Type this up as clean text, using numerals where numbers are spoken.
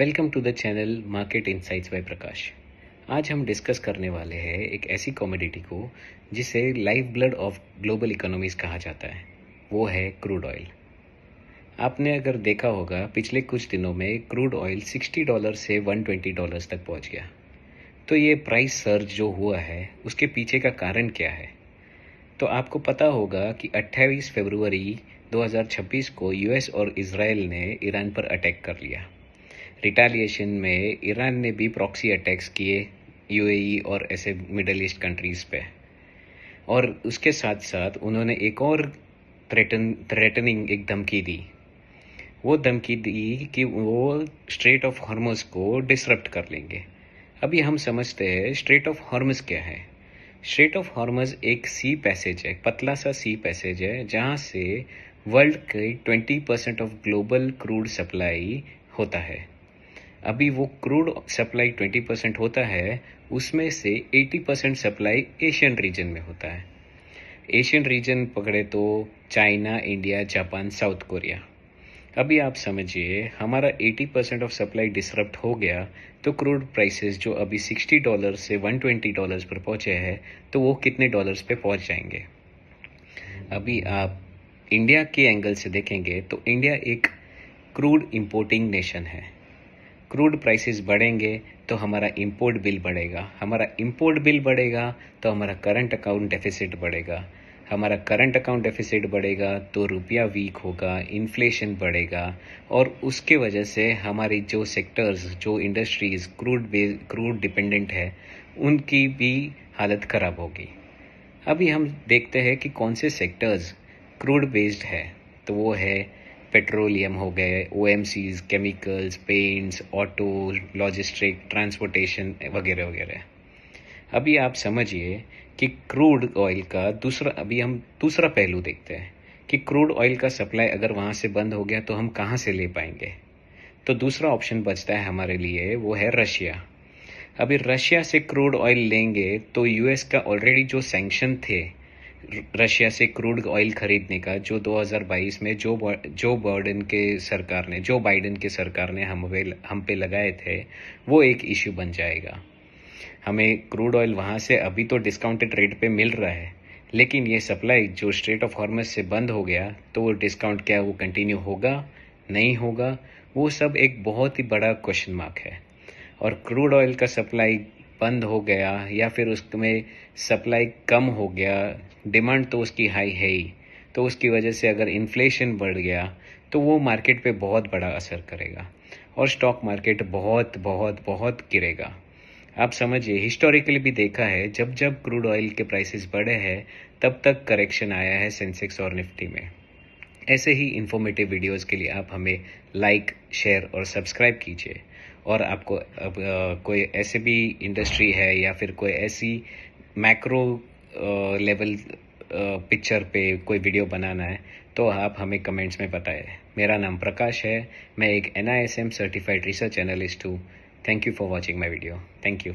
Welcome to the channel market insights by Prakash. आज हम discuss करने वाले हैं एक ऐसी कमोडिटी को जिसे life blood of global economies कहा जाता है। वो है क्रूड ऑयल। आपने अगर देखा होगा पिछले कुछ दिनों में क्रूड ऑयल $60 से $120 तक पहुंच गया। तो ये प्राइस सर्ज जो हुआ है उसके पीछे का कारण क्या है? तो आपको पता होगा कि 28 फरवरी 2026 को यूएस और इजराइल ने ईरान पर अटैक कर लिया। रिटालिएशन में ईरान ने भी प्रॉक्सी अटैक्स किए यूएई और ऐसे मिडल ईस्ट कंट्रीज़ पे, और उसके साथ साथ उन्होंने एक और थ्रेटनिंग एक धमकी दी। वो धमकी दी कि वो स्ट्रेट ऑफ हॉर्मुज़ को डिसरप्ट कर लेंगे। अभी हम समझते हैं स्ट्रेट ऑफ हॉर्मुज़ क्या है। स्ट्रेट ऑफ हॉर्मुज़ एक सी पैसेज है, पतला सा सी पैसेज है, जहाँ से वर्ल्ड के 20% ऑफ ग्लोबल क्रूड सप्लाई होता है। अभी वो क्रूड सप्लाई 20% होता है, उसमें से 80% सप्लाई एशियन रीजन में होता है। एशियन रीजन पकड़े तो China, India, Japan, south Korea. अभी आप समझिए हमारा 80% ऑफ सप्लाई डिसरप्ट हो गया तो क्रूड प्राइसेस जो अभी $60 से $120 पर पहुंचे हैं, तो वो कितने डॉलर्स पे पहुंच जाएंगे। अभी आप इंडिया के एंगल से देखेंगे तो इंडिया एक क्रूड इंपोर्टिंग नेशन है। क्रूड प्राइसेस बढ़ेंगे तो हमारा इंपोर्ट बिल बढ़ेगा, हमारा इंपोर्ट बिल बढ़ेगा तो हमारा करंट अकाउंट डेफिसिट बढ़ेगा, हमारा करंट अकाउंट डेफिसिट बढ़ेगा तो रुपया वीक होगा, इन्फ्लेशन बढ़ेगा, और उसके वजह से हमारी जो सेक्टर्स, जो इंडस्ट्रीज क्रूड डिपेंडेंट है, उनकी भी हालत ख़राब होगी। अभी हम देखते हैं कि कौन से सेक्टर्स क्रूड बेस्ड है। तो वो है पेट्रोलियम हो गए, OMCs, chemicals, paints, auto, logistic, transportation वगैरह वगैरह। अभी आप समझिए कि क्रूड ऑयल का हम दूसरा पहलू देखते हैं कि क्रूड ऑयल का सप्लाई अगर वहाँ से बंद हो गया तो हम कहाँ से ले पाएंगे। तो दूसरा ऑप्शन बचता है हमारे लिए, वो है रशिया। अभी रशिया से क्रूड ऑयल लेंगे तो यूएस का ऑलरेडी जो सैंक्शन थे रशिया से क्रूड ऑयल खरीदने का, जो 2022 में जो बाइडेन के सरकार ने हम पे लगाए थे, वो एक इश्यू बन जाएगा। हमें क्रूड ऑयल वहाँ से अभी तो डिस्काउंटेड रेट पे मिल रहा है, लेकिन ये सप्लाई जो स्ट्रेट ऑफ हॉर्मुज़ से बंद हो गया तो वो डिस्काउंट क्या वो कंटिन्यू होगा, नहीं होगा, वो सब एक बहुत ही बड़ा क्वेश्चन मार्क है। और क्रूड ऑयल का सप्लाई बंद हो गया या फिर उसमें सप्लाई कम हो गया, डिमांड तो उसकी हाई है ही, तो उसकी वजह से अगर इन्फ्लेशन बढ़ गया तो वो मार्केट पे बहुत बड़ा असर करेगा और स्टॉक मार्केट बहुत बहुत बहुत गिरेगा। आप समझिए हिस्टोरिकली भी देखा है, जब जब क्रूड ऑयल के प्राइसेस बढ़े हैं तब तक करेक्शन आया है सेंसेक्स और निफ्टी में। ऐसे ही इंफॉर्मेटिव वीडियोस के लिए आप हमें लाइक, शेयर और सब्सक्राइब कीजिए। और आपको कोई ऐसे भी इंडस्ट्री है या फिर कोई ऐसी मैक्रो लेवल पिक्चर पे कोई वीडियो बनाना है तो आप हमें कमेंट्स में बताएं। मेरा नाम प्रकाश है, मैं एक NISM सर्टिफाइड रिसर्च एनालिस्ट हूँ। Thank you for watching my video. Thank you.